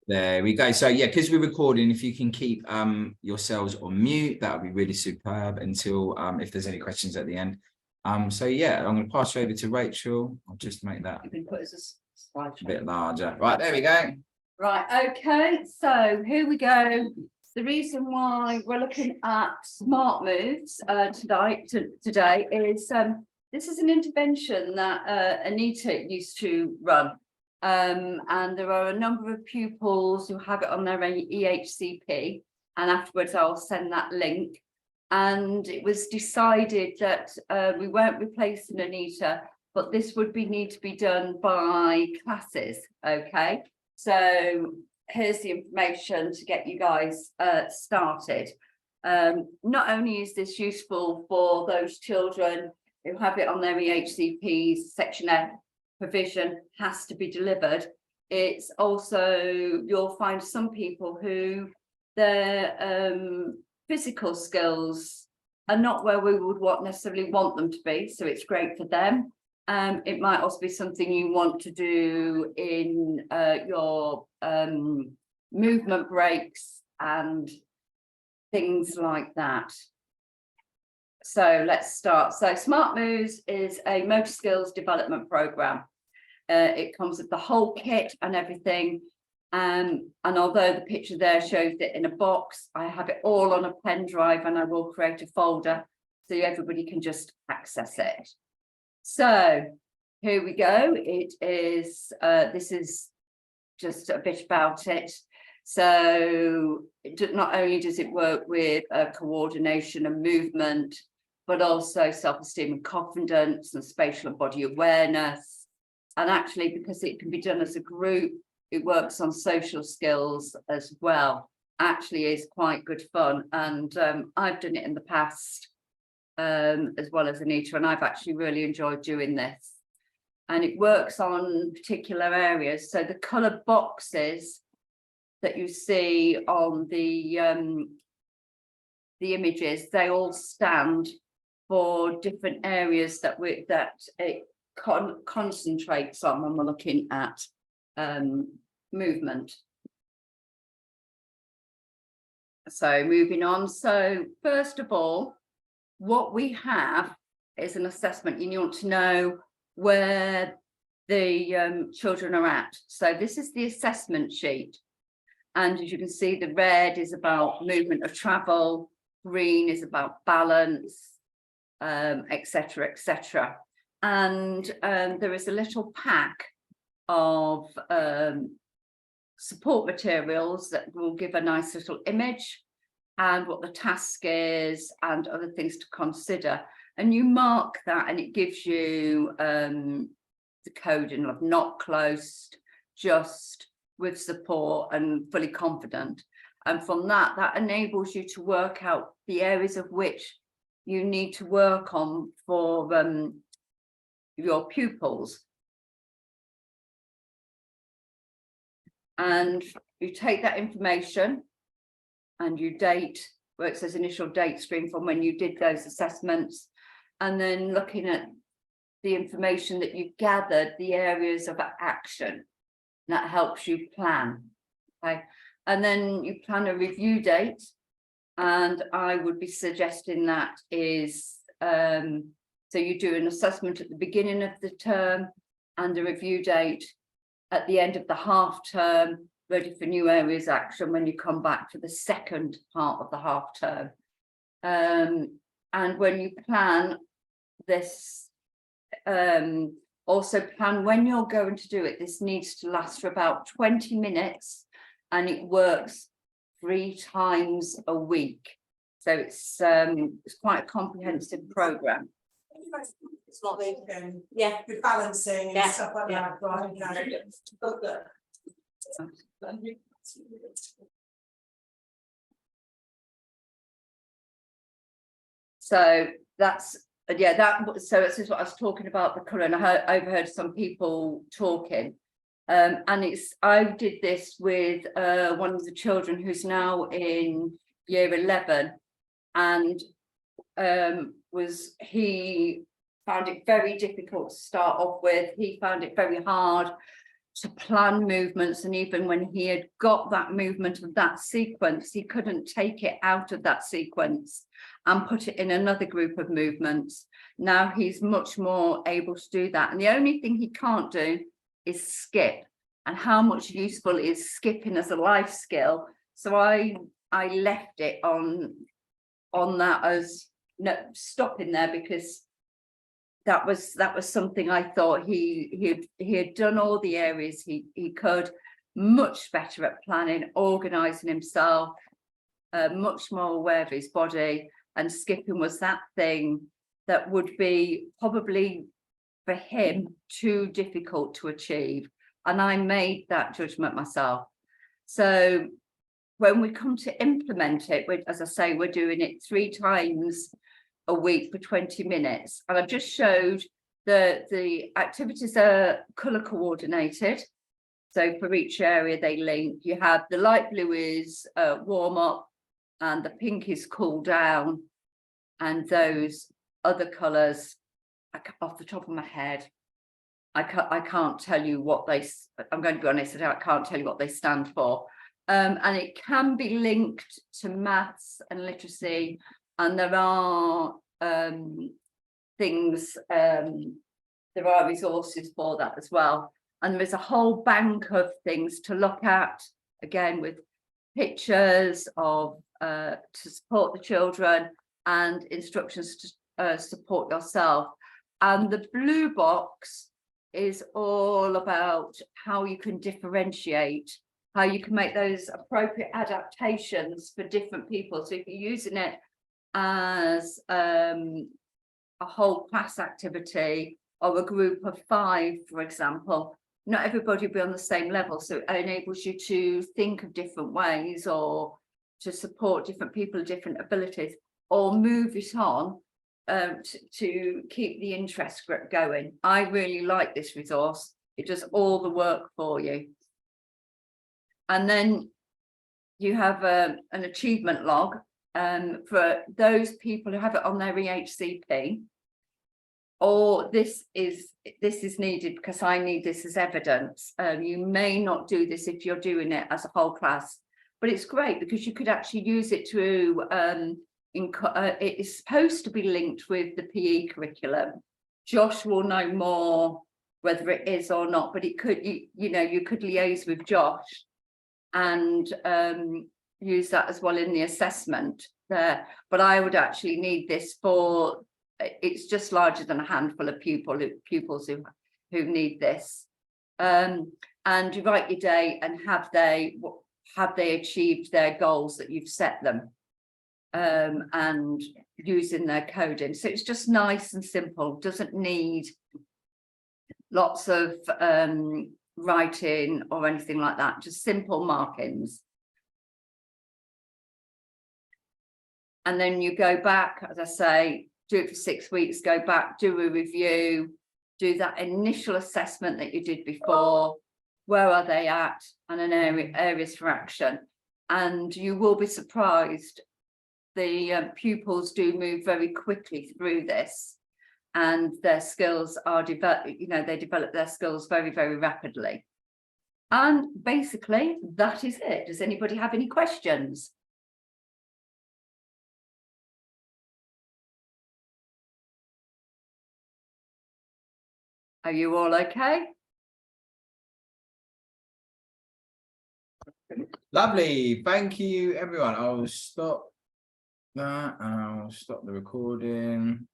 There we go. So yeah, because we're recording, if you can keep yourselves on mute, that would be really superb until if there's any questions at the end. So yeah, I'm going to pass you over to Rachel. I'll just make that You can put it as a slideshow. a bit larger. Right, there we go. Right, okay, so here we go. The reason why we're looking at smart moves today is this is an intervention that Anita used to run. And there are a number of pupils who have it on their EHCP, and afterwards I'll send that link. And it was decided that we weren't replacing Anita, but this would need to be done by classes, okay? So here's the information to get you guys started. Not only is this useful for those children who have it on their EHCPs, Section F provision has to be delivered, it's also, you'll find some people who their physical skills are not where we would necessarily want them to be, so it's great for them. It might also be something you want to do in your movement breaks and things like that. So let's start. So Smart Moves is a motor skills development program. It comes with the whole kit and everything. And although the picture there shows it in a box, I have it all on a pen drive, and I will create a folder so everybody can just access it. So here we go. It is, this is just a bit about it. So not only does it work with coordination and movement, but also self-esteem and confidence and spatial and body awareness. And actually, because it can be done as a group, it works on social skills as well. Actually is quite good fun. And I've done it in the past as well as Anita, and I've actually really enjoyed doing this. And it works on particular areas. So the colored boxes that you see on the images, they all stand for different areas that it concentrates on when we're looking at movement. So moving on. So first of all, what we have is an assessment. You want to know where the children are at. So this is the assessment sheet. And as you can see, the red is about movement of travel, green is about balance, etc., etc. And there is a little pack of support materials that will give a nice little image and what the task is and other things to consider. And you mark that, and it gives you the coding of not close, just, with support, and fully confident. And from that enables you to work out the areas of which you need to work on for your pupils. And you take that information and you date where it says initial date screen from when you did those assessments, and then looking at the information that you've gathered, the areas of action that helps you plan. Okay, and then you plan a review date, and I would be suggesting that is so you do an assessment at the beginning of the term and a review date at the end of the half term, ready for new areas action when you come back for the second part of the half term. And when you plan this, also plan when you're going to do it. This needs to last for about 20 minutes, and it works 3 times a week. So it's quite a comprehensive program. It's not yeah, with balancing and stuff like that, right? So that's so this is what I was talking about, the colour, and I overheard some people talking, and I did this with one of the children who's now in year 11, and he found it very difficult to start off with. He found it very hard to plan movements, and even when he had got that movement of that sequence, he couldn't take it out of that sequence and put it in another group of movements. Now he's much more able to do that, and the only thing he can't do is skip. And how much useful is skipping as a life skill? So I left it on that as no, stopping there, because that was something I thought he had done all the areas he could, much better at planning, organising himself, much more aware of his body, and skipping was that thing that would be probably for him too difficult to achieve. And I made that judgment myself. So when we come to implement it, as I say, we're doing it 3 times a week for 20 minutes. And I've just showed the activities are colour coordinated. So for each area they link. You have the light blue is warm up, and the pink is cool down. And those other colours, off the top of my head, I can't tell you what they, I'm going to be honest, I can't tell you what they stand for. And it can be linked to maths and literacy, and there are things, there are resources for that as well. And there is a whole bank of things to look at, again, with pictures of to support the children and instructions to support yourself. And the blue box is all about how you can differentiate, how you can make those appropriate adaptations for different people. So if you're using it as a whole class activity or a group of 5, for example, not everybody will be on the same level. So it enables you to think of different ways, or to support different people with different abilities, or move it on to keep the interest going. I really like this resource. It does all the work for you. And then you have an achievement log for those people who have it on their EHCP, or this is needed because I need this as evidence. You may not do this if you're doing it as a whole class, but it's great because you could actually use it to it is supposed to be linked with the PE curriculum. Josh will know more whether it is or not, but it could, you could liaise with Josh and use that as well in the assessment there. But I would actually need this for, it's just larger than a handful of pupils who need this. And you write your day and have they achieved their goals that you've set them, and using their coding. So it's just nice and simple, doesn't need lots of writing or anything like that, just simple markings. And then you go back, as I say, do it for 6 weeks, go back, do a review, do that initial assessment that you did before. Where are they at? And an areas for action. And you will be surprised. The pupils do move very quickly through this, and their skills are developed, they develop their skills very, very rapidly. And basically that is it. Does anybody have any questions? Are you all okay? Lovely. Thank you, everyone. I'll stop that. I'll stop the recording.